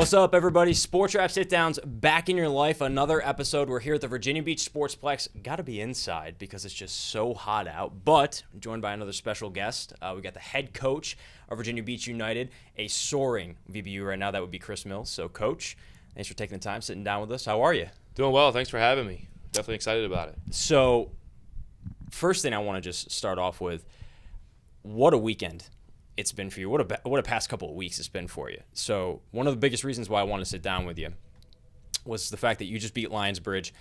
What's up, everybody? Sportswrap sit-downs back in your life. Another episode. We're here at the Virginia Beach Sportsplex. Got to be inside because it's just so hot out. But I'm joined by another special guest. We got the head coach of Virginia Beach United, a soaring VBU right now. That would be Chris Mills. So, Coach, thanks for taking the time, sitting down with us. How are you? Doing well. Thanks for having me. Definitely excited about it. So, first thing I want to just start off with, what a weekend it's been for you. What a past couple of weeks it's been for you. So one of the biggest reasons why I wanted to sit down with you was the fact that you just beat Lionsbridge,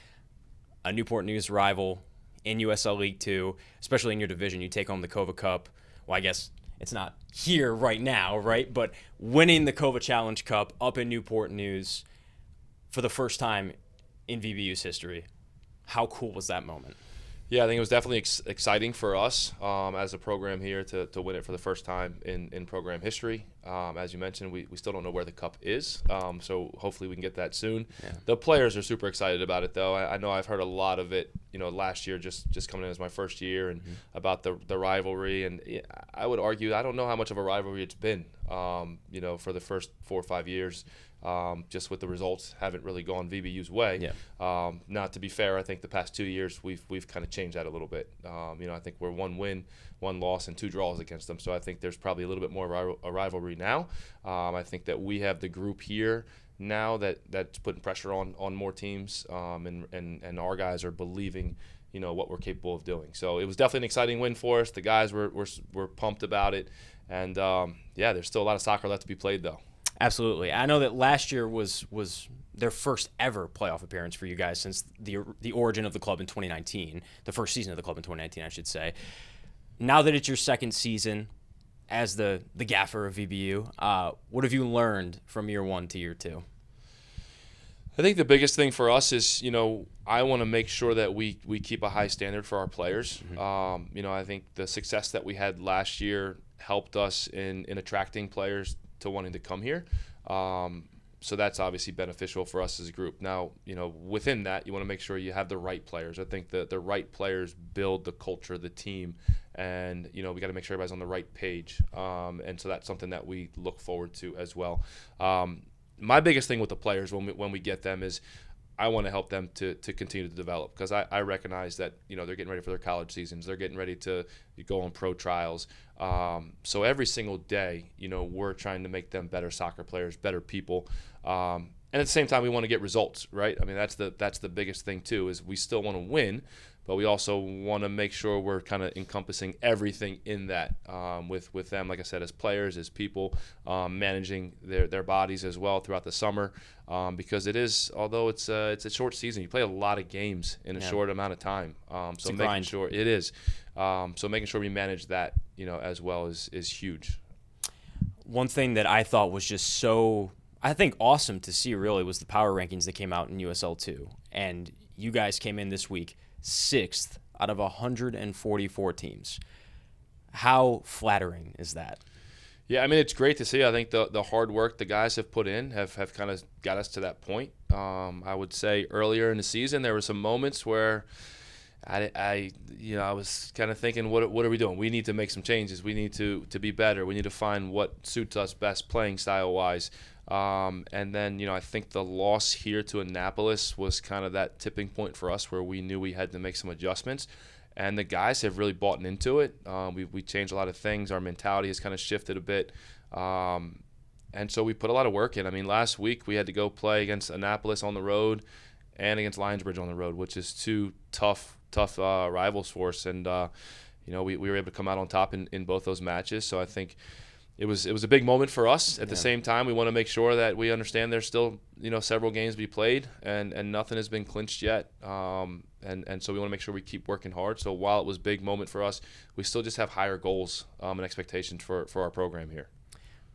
a Newport News rival in USL League 2, especially in your division. You take home the Kova Cup. Well, I guess it's not here right now, right? But winning the Kova Challenge Cup up in Newport News for the first time in VBU's history. How cool was that moment? Yeah, I think it was definitely exciting for us as a program here to win it for the first time in program history. As you mentioned, we still don't know where the cup is, so hopefully we can get that soon. Yeah. The players are super excited about it, though. I know I've heard a lot of it, last year just coming in as my first year and about the rivalry. And I would argue I don't know how much of a rivalry it's been, for the first 4 or 5 years. Just with the results haven't really gone VBU's way. Yeah. Now, to be fair, I think the past 2 years we've kind of changed that a little bit. I think we're 1 win, 1 loss, and 2 draws against them. So I think there's probably a little bit more a rivalry now. I think that we have the group here now that's putting pressure on more teams, and our guys are believing what we're capable of doing. So it was definitely an exciting win for us. The guys were pumped about it, and there's still a lot of soccer left to be played though. Absolutely. I know that last year was their first ever playoff appearance for you guys since the origin of the club in 2019, the first season of the club in 2019, I should say. Now that it's your second season as the gaffer of VBU, what have you learned from year 1 to year 2? I think the biggest thing for us is, I want to make sure that we keep a high standard for our players. Mm-hmm. I think the success that we had last year helped us in attracting players to wanting to come here. So that's obviously beneficial for us as a group. Now, within that, you want to make sure you have the right players. I think the right players build the culture, the team, and, we got to make sure everybody's on the right page. And so that's something that we look forward to as well. My biggest thing with the players when we get them is I want to help them to continue to develop, because I recognize that, they're getting ready for their college seasons. They're getting ready to go on pro trials. So every single day, we're trying to make them better soccer players, better people. And at the same time, we want to get results, right? I mean, that's the biggest thing too, is we still want to win, but we also want to make sure we're kind of encompassing everything in that with them, like I said, as players, as people, managing their bodies as well throughout the summer, because it is, although it's a short season, you play a lot of games in a short amount of time. So making sure it is, so making sure we manage that, as well is huge. One thing that I thought was just so, I think, awesome to see really was the power rankings that came out in USL 2, and you guys came in this week 6th out of 144 teams. How flattering is that? Yeah, I mean, it's great to see. I think the hard work the guys have put in have kind of got us to that point. I would say earlier in the season there were some moments where I was kind of thinking, what are we doing? We need to make some changes. We need to be better. We need to find what suits us best playing style-wise. And then, I think the loss here to Annapolis was kind of that tipping point for us where we knew we had to make some adjustments. And the guys have really bought into it. We changed a lot of things. Our mentality has kind of shifted a bit. And so we put a lot of work in. I mean, last week we had to go play against Annapolis on the road and against Lionsbridge on the road, which is 2 tough rivals for us. And, we were able to come out on top in both those matches. So I think it was a big moment for us. At the same time, we want to make sure that we understand there's still, several games to be played, and nothing has been clinched yet. And so we want to make sure we keep working hard. So while it was a big moment for us, we still just have higher goals and expectations for our program here.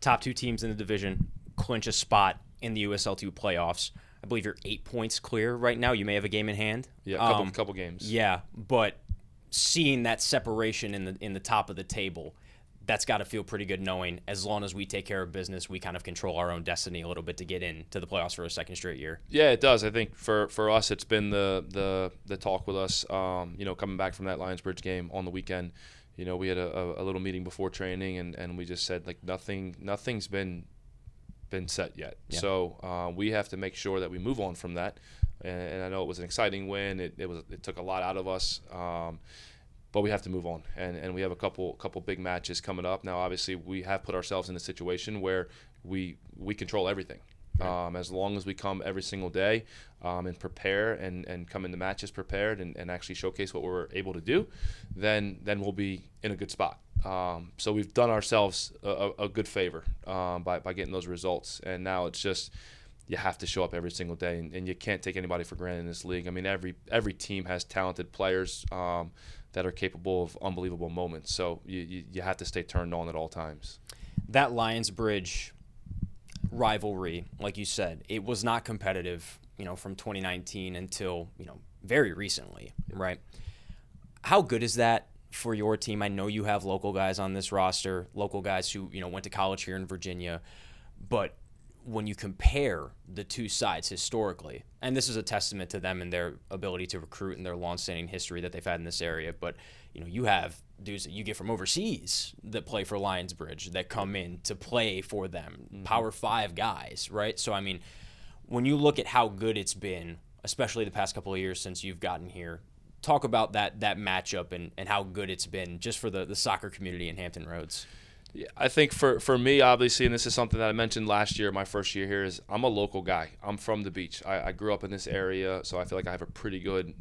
Top 2 teams in the division clinch a spot in the USL 2 playoffs. I believe you're 8 points clear right now. You may have a game in hand. Yeah, a couple games. Yeah, but seeing that separation in the top of the table, that's got to feel pretty good, knowing as long as we take care of business, we kind of control our own destiny a little bit to get into the playoffs for a second straight year. Yeah, it does. I think for us, it's been the talk with us, coming back from that Lionsbridge game on the weekend. We had a little meeting before training, and we just said, like, nothing's been been set yet. Yeah. So we have to make sure that we move on from that. And I know it was an exciting win. It took a lot out of us. But we have to move on, and we have a couple big matches coming up. Now, obviously, we have put ourselves in a situation where we control everything. Right. As long as we come every single day and prepare and come into matches prepared and actually showcase what we're able to do, then we'll be in a good spot. So we've done ourselves a good favor by getting those results, and now it's just you have to show up every single day, and you can't take anybody for granted in this league. I mean, every team has talented players that are capable of unbelievable moments. So you have to stay turned on at all times. That Lionsbridge rivalry, like you said, it was not competitive, from 2019 until, very recently, right? How good is that for your team? I know you have local guys on this roster, local guys who, went to college here in Virginia, but when you compare the two sides historically, and this is a testament to them and their ability to recruit and their longstanding history that they've had in this area, but you have dudes that you get from overseas that play for Lionsbridge that come in to play for them, Power 5 guys, right? So, I mean, when you look at how good it's been, especially the past couple of years since you've gotten here, talk about that matchup and how good it's been just for the soccer community in Hampton Roads. Yeah, I think for me, obviously, and this is something that I mentioned last year, my first year here, is I'm a local guy. I'm from the beach. I grew up in this area, so I feel like I have a pretty good,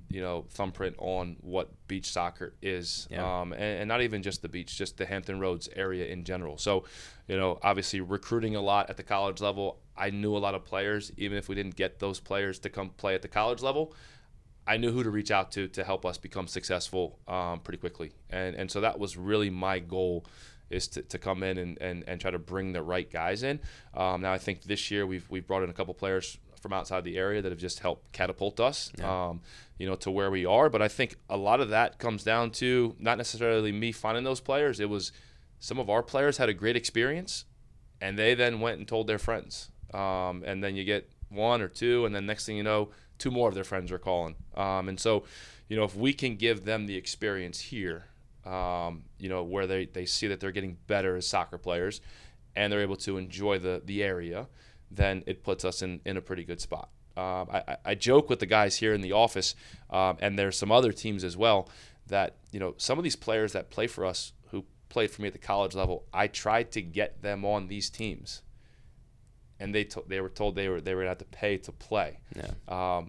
thumbprint on what beach soccer is. Yeah. And not even just the beach, just the Hampton Roads area in general. So, obviously recruiting a lot at the college level. I knew a lot of players, even if we didn't get those players to come play at the college level. I knew who to reach out to help us become successful pretty quickly. And so that was really my goal, is to come in and try to bring the right guys in. Now I think this year we've brought in a couple players from outside the area that have just helped catapult us, to where we are. But I think a lot of that comes down to not necessarily me finding those players. It was some of our players had a great experience, and they then went and told their friends. And then you get one or two, and then next thing you know, two more of their friends are calling. And so, if we can give them the experience here, where they see that they're getting better as soccer players and they're able to enjoy the area, then it puts us in a pretty good spot. I joke with the guys here in the office, and there's some other teams as well, that, some of these players that play for us who played for me at the college level, I tried to get them on these teams. And they were told they were going to have to pay to play. Yeah.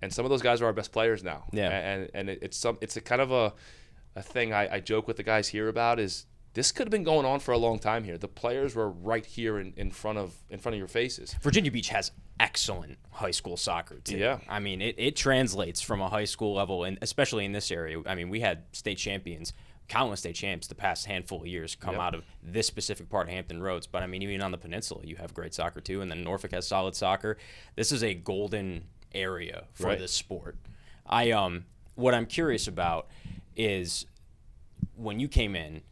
And some of those guys are our best players now. Yeah. And it's a kind of a thing I joke with the guys here about, is this could have been going on for a long time here. The players were right here in front of your faces. Virginia Beach has excellent high school soccer too. Yeah. I mean, it translates from a high school level, and especially in this area. I mean, we had state champions, countless state champs the past handful of years come out of this specific part of Hampton Roads. But I mean, even on the peninsula, you have great soccer too, and then Norfolk has solid soccer. This is a golden area for this sport. What I'm curious about is, when you came in,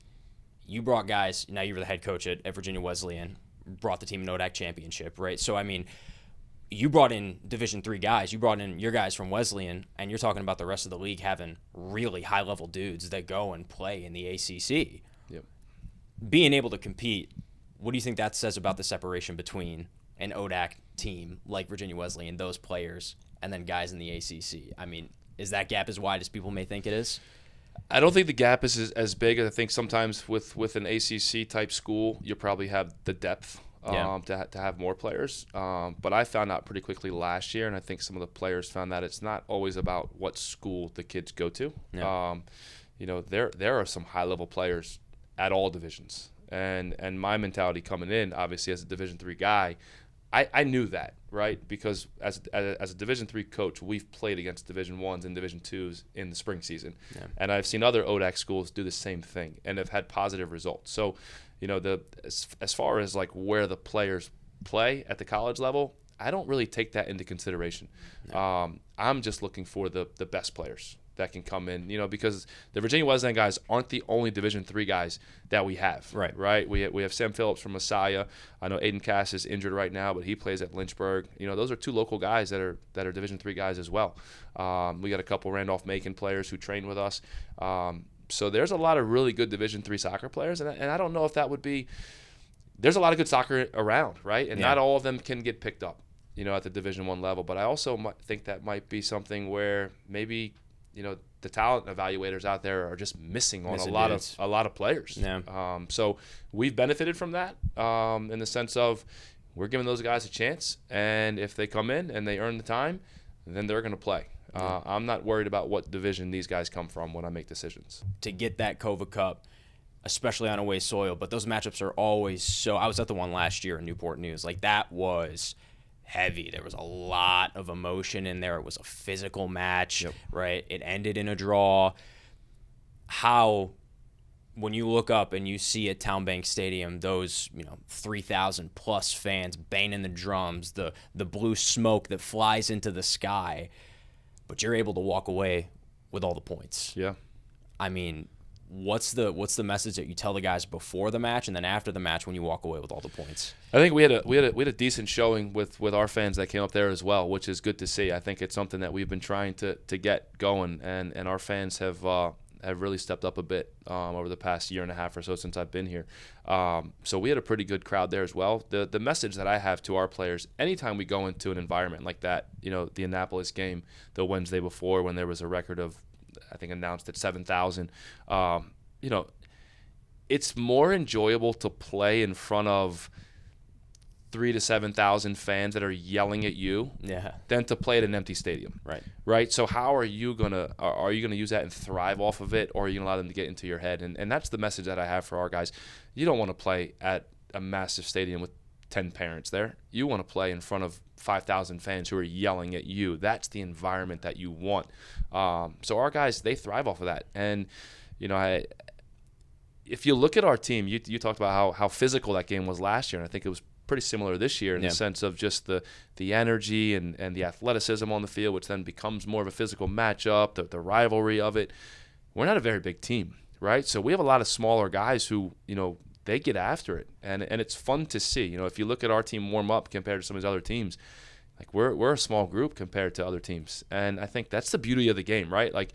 you brought guys. Now you were the head coach at Virginia Wesleyan, brought the team an ODAK championship, right? So I mean, you brought in Division III guys. You brought in your guys from Wesleyan, and you're talking about the rest of the league having really high-level dudes that go and play in the ACC. Yep. Being able to compete, what do you think that says about the separation between an ODAK team like Virginia Wesleyan, those players, and then guys in the ACC? I mean, is that gap as wide as people may think it is? I don't think the gap is as big. I think sometimes with an ACC-type school, you probably have the depth to have more players. But I found out pretty quickly last year, and I think some of the players found that it's not always about what school the kids go to. Yeah. There are some high-level players at all divisions. And my mentality coming in, obviously, as a Division III guy, I knew that, right? Because as a Division III coach, we've played against Division I's and Division II's in the spring season. Yeah. And I've seen other ODAK schools do the same thing and have had positive results. So, as far as like where the players play at the college level, I don't really take that into consideration. No. I'm just looking for the best players that can come in, because the Virginia Wesleyan guys aren't the only Division III guys that we have. Right. We have Sam Phillips from Messiah. I know Aiden Cass is injured right now, but he plays at Lynchburg. Those are two local guys that are Division III guys as well. We got a couple Randolph-Macon players who train with us. So there's a lot of really good Division III soccer players, and I don't know if that would be there's a lot of good soccer around, right? And not all of them can get picked up, at the Division I level. But I also think that might be something where maybe, the talent evaluators out there are just missing on a lot of players. Yeah. So we've benefited from that in the sense of we're giving those guys a chance, and if they come in and they earn the time, then they're going to play. I'm not worried about what division these guys come from when I make decisions. To get that Kova Cup, especially on away soil, but those matchups are always so. I was at the one last year in Newport News. Like, that was heavy. There was a lot of emotion in there. It was a physical match, right? It ended in a draw. How, when you look up and you see at Town Bank Stadium those 3,000 plus fans banging the drums, the blue smoke that flies into the sky, but you're able to walk away with all the points. Yeah. I mean, what's the message that you tell the guys before the match and then after the match when you walk away with all the points? I think we had a decent showing with our fans that came up there as well, which is good to see. I think it's something that we've been trying to get going, and our fans have really stepped up a bit over the past year and a half or so since I've been here. So we had a pretty good crowd there as well. The message that I have to our players, anytime we go into an environment like that, the Annapolis game the Wednesday before when there was a record of, I think, announced at 7,000, it's more enjoyable to play in front of 3,000 to 7,000 fans that are yelling at you than to play at an empty stadium. Right. So how are you gonna use that and thrive off of it, or are you gonna allow them to get into your head? And that's the message that I have for our guys. You don't want to play at a massive stadium with 10 parents there. You want to play in front of 5,000 fans who are yelling at you. That's the environment that you want. So our guys, they thrive off of that. And if you look at our team, you talked about how physical that game was last year, and I think it was pretty similar this year in the sense of just the energy and the athleticism on the field, which then becomes more of a physical matchup, the rivalry of it. We're not a very big team, right? So we have a lot of smaller guys who, they get after it, and it's fun to see. If you look at our team warm up compared to some of these other teams, like we're a small group compared to other teams, and I think that's the beauty of the game, right? Like,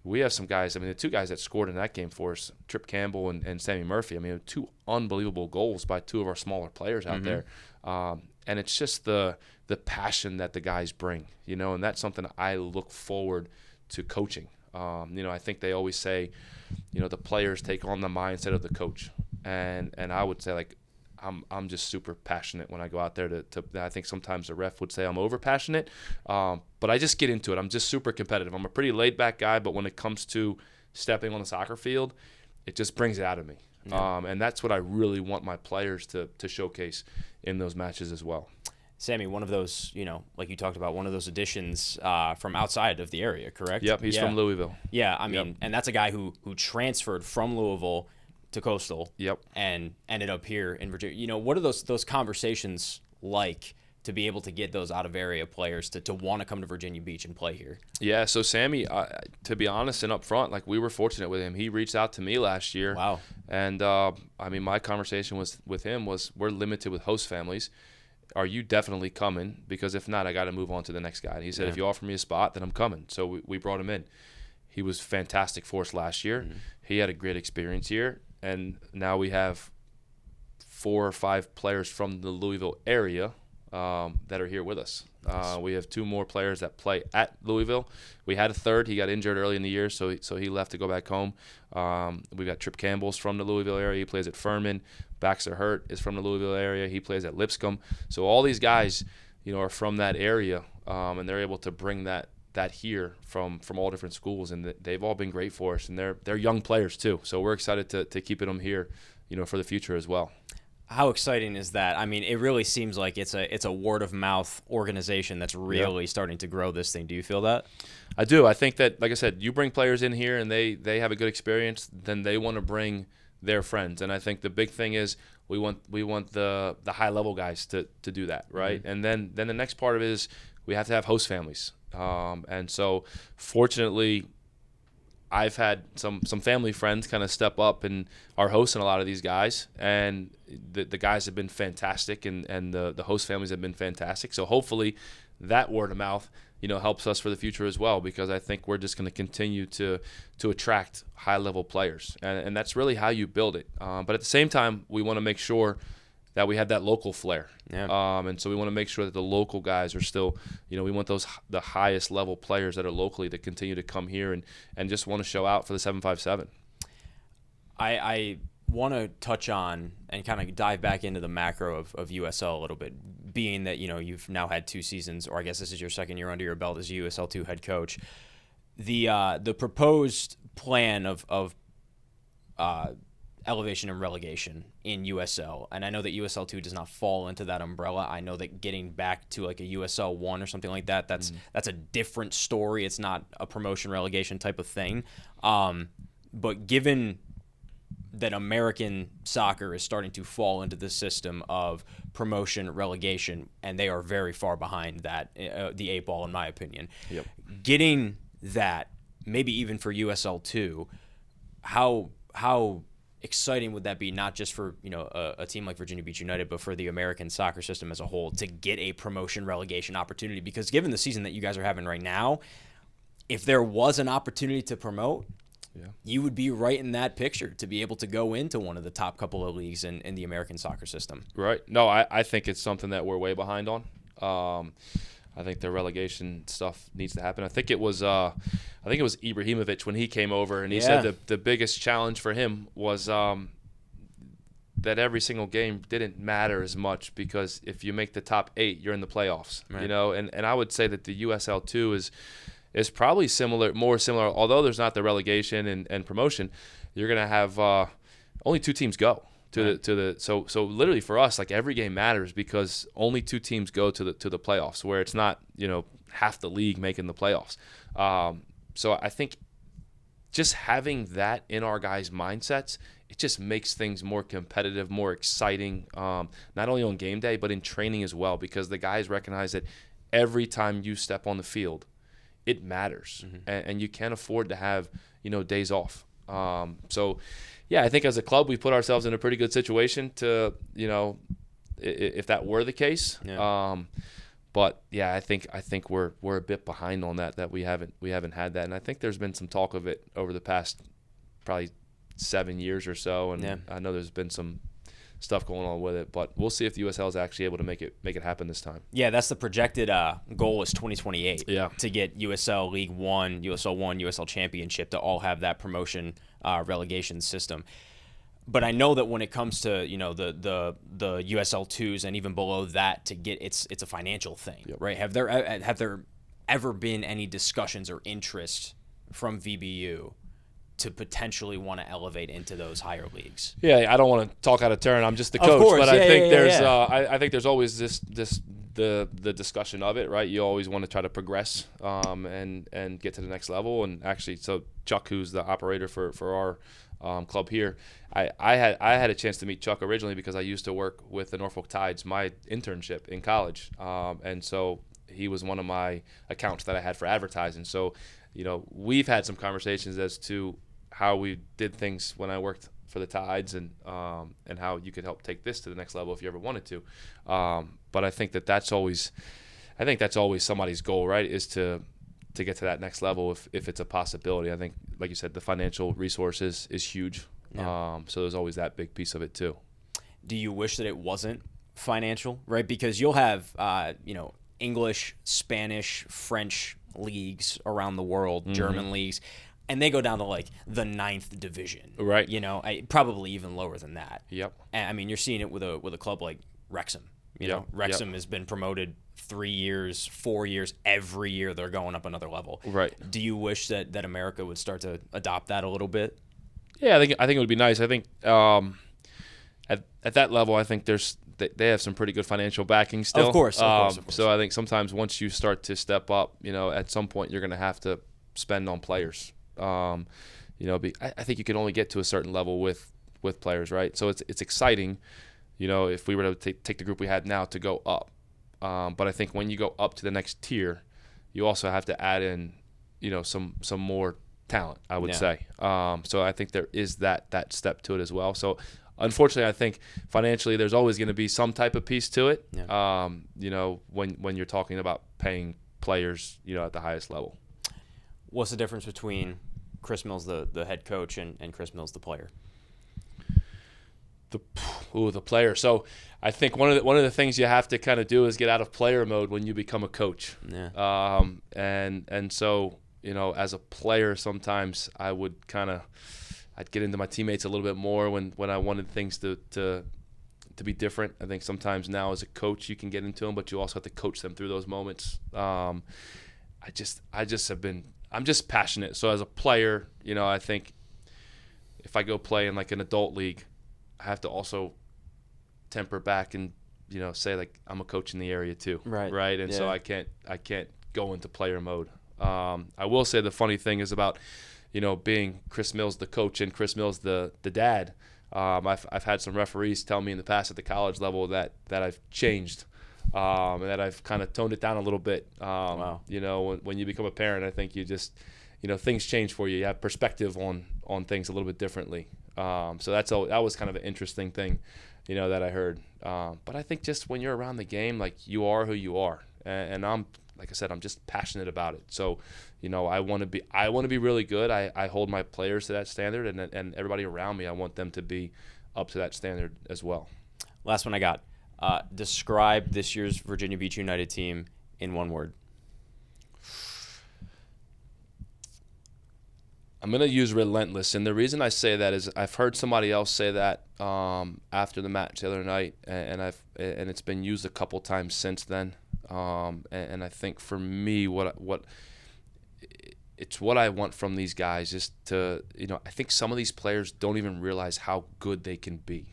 we have some guys. I mean, the two guys that scored in that game for us, Trip Campbell and Sammy Murphy. I mean, two unbelievable goals by two of our smaller players out there. And it's just the passion that the guys bring, and that's something I look forward to coaching. I think they always say, the players take on the mindset of the coach. And I would say, like, I'm just super passionate when I go out there to I think sometimes the ref would say I'm over passionate, but I just get into it. I'm just super competitive. I'm a pretty laid back guy, but when it comes to stepping on the soccer field, it just brings it out of me. And that's what I really want my players to showcase in those matches as well. Sammy, one of those, like you talked about, one of those additions from outside of the area, correct? Yep, he's from Louisville. Yeah, I mean, and that's a guy who transferred from Louisville to Coastal, and ended up here in Virginia. What are those conversations like to be able to get those out of area players to want to come to Virginia Beach and play here? Yeah, so Sammy, to be honest and upfront, like, we were fortunate with him. He reached out to me last year. Wow. And I mean, my conversation with him was, we're limited with host families. Are you definitely coming? Because if not, I got to move on to the next guy. And he said, if you offer me a spot, then I'm coming. So we brought him in. He was fantastic for us last year. He had a great experience here. And now we have 4 or 5 players from the Louisville area that are here with us. We have 2 more players that play at Louisville. We had a third. He got injured early in the year, so he left to go back home. We've got Trip Campbell's from the Louisville area. He plays at Furman. Baxter Hurt is from the Louisville area. He plays at Lipscomb. So all these guys, are from that area, and they're able to bring that here from all different schools, and they've all been great for us, and they're young players too. So we're excited to keep them here, for the future as well. How exciting is that? I mean, it really seems like it's a word of mouth organization that's really starting to grow this thing. Do you feel that? I do. I think that, like I said, you bring players in here and they have a good experience, then they want to bring their friends. And I think the big thing is we want the high level guys to do that, right? And then the next part of it is we have to have host families. And so fortunately, I've had some family friends kind of step up and are hosting a lot of these guys, and the guys have been fantastic, and the host families have been fantastic. So hopefully that word of mouth, helps us for the future as well, because I think we're just going to continue to attract high level players, and that's really how you build it. But at the same time, we want to make sure that we have that local flair. Yeah. And so we want to make sure that the local guys are still, we want the highest level players that are locally to continue to come here and just want to show out for the 757. I want to touch on and kind of dive back into the macro of USL a little bit, being that, you've now had 2 seasons, or I guess this is your second year under your belt as a USL 2 head coach. The proposed plan of elevation and relegation in USL, and I know that USL 2 does not fall into that umbrella. I know that getting back to like a USL 1 or something like that, that's a different story. It's not a promotion relegation type of thing. But given that American soccer is starting to fall into the system of promotion relegation, and they are very far behind that, the 8 ball, in my opinion. Yep. Getting that, maybe even for USL 2, how exciting would that be, not just for a team like Virginia Beach United, but for the American soccer system as a whole, to get a promotion relegation opportunity? Because given the season that you guys are having right now, if there was an opportunity to promote, you would be right in that picture to be able to go into one of the top couple of leagues in the American soccer system. Right. No, I think it's something that we're way behind on. I think the relegation stuff needs to happen. I think it was Ibrahimovic when he came over, and he said the biggest challenge for him was that every single game didn't matter as much, because if you make the top 8, you're in the playoffs. Right. And I would say that the USL 2 is probably more similar, although there's not the relegation and promotion. You're gonna have only 2 teams go so literally for us, like, every game matters, because only 2 teams go to the playoffs, where it's not half the league making the playoffs. So I think just having that in our guys' mindsets, it just makes things more competitive, more exciting, not only on game day but in training as well, because the guys recognize that every time you step on the field, it matters, and you can't afford to have days off. So yeah, I think as a club we put ourselves in a pretty good situation to if that were the case. But yeah, I think we're a bit behind on that we haven't had that, and I think there's been some talk of it over the past probably 7 years or so, and I know there's been some stuff going on with it, but we'll see if the USL is actually able to make it happen this time. Yeah, that's the projected goal, is 2028. Yeah, to get USL League 1, USL 1, USL Championship to all have that promotion relegation system. But I know that when it comes to the USL 2s and even below that, to get it's a financial thing, right? Have there ever been any discussions or interest from VBU to potentially want to elevate into those higher leagues? Yeah, I don't want to talk out of turn. I'm just the coach, but I think I think there's always the discussion of it, right? You always want to try to progress and get to the next level. And actually, so Chuck, who's the operator for our club here, I had a chance to meet Chuck originally because I used to work with the Norfolk Tides, my internship in college, and so he was one of my accounts that I had for advertising. So we've had some conversations as to how we did things when I worked for the Tides, and how you could help take this to the next level if you ever wanted to. But I think that's always somebody's goal, right? Is to get to that next level if it's a possibility. I think, like you said, the financial resources is huge. Yeah. So there's always that big piece of it too. Do you wish that it wasn't financial, right? Because you'll have English, Spanish, French leagues around the world, German leagues, and they go down to like the 9th division, right? Probably even lower than that. Yep. And I mean, you're seeing it with a club like Wrexham. Wrexham has been promoted 3 years, 4 years, every year they're going up another level. Right. Do you wish that America would start to adopt that a little bit? Yeah, I think it would be nice. I think at that level, I think they have some pretty good financial backing still. Of course. So I think sometimes once you start to step up, at some point you're going to have to spend on players. I think you can only get to a certain level with players, right? So it's exciting, if we were to take the group we had now to go up. But I think when you go up to the next tier, you also have to add in, some more talent, I would say. So I think there is that step to it as well. So unfortunately, I think financially there's always going to be some type of piece to it. Yeah. When you're talking about paying players, at the highest level. What's the difference between Chris Mills, the head coach, and Chris Mills, the player? The player. So I think one of the things you have to kind of do is get out of player mode when you become a coach. Yeah. And so, as a player, sometimes I'd get into my teammates a little bit more when I wanted things to be different. I think sometimes now as a coach you can get into them, but you also have to coach them through those moments. I'm just passionate. So as a player, I think if I go play in like an adult league, I have to also temper back and say like I'm a coach in the area too, right? And so I can't go into player mode. I will say the funny thing is about being Chris Mills the coach and Chris Mills the dad. I've had some referees tell me in the past at the college level that I've changed, and that I've kind of toned it down a little bit. Wow. When you become a parent, I think you just things change for you. You have perspective on things a little bit differently. So that was kind of an interesting thing, that I heard. But I think just when you're around the game, like you are who you are, and I'm, like I said, I'm just passionate about it. So, I want to be really good. I hold my players to that standard, and everybody around me, I want them to be up to that standard as well. Last one I got. Describe this year's Virginia Beach United team in one word. I'm going to use relentless, and the reason I say that is I've heard somebody else say that after the match the other night, and it's been used a couple times since then. And I think for me, what I want from these guys is to, I think some of these players don't even realize how good they can be.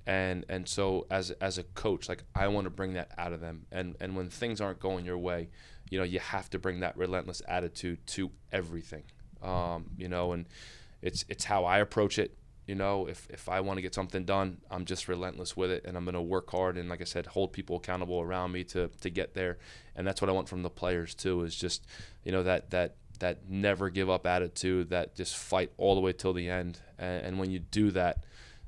And so as a coach, like I want to bring that out of them. And when things aren't going your way, you have to bring that relentless attitude to everything. And it's how I approach it. If I want to get something done, I'm just relentless with it, and I'm going to work hard and, like I said, hold people accountable around me to get there. And that's what I want from the players too, is just, that never give up attitude, that just fight all the way till the end. And when you do that,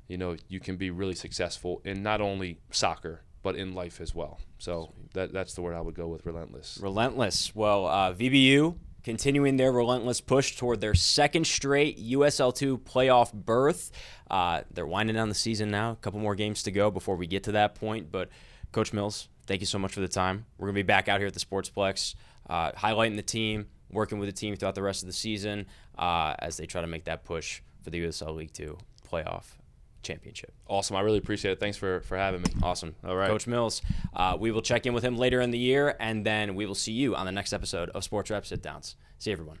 you can be really successful in not only soccer, but in life as well. So that's the word I would go with, relentless. Relentless. Well, VBU continuing their relentless push toward their second straight USL2 playoff berth. They're winding down the season now. A couple more games to go before we get to that point. But Coach Mills, thank you so much for the time. We're going to be back out here at the Sportsplex, highlighting the team, working with the team throughout the rest of the season as they try to make that push for the USL League 2 playoff championship. Awesome. I really appreciate it. Thanks for having me. Awesome. All right. Coach Mills, we will check in with him later in the year, and then we will see you on the next episode of Sportswrap Sit Downs. See you, everyone.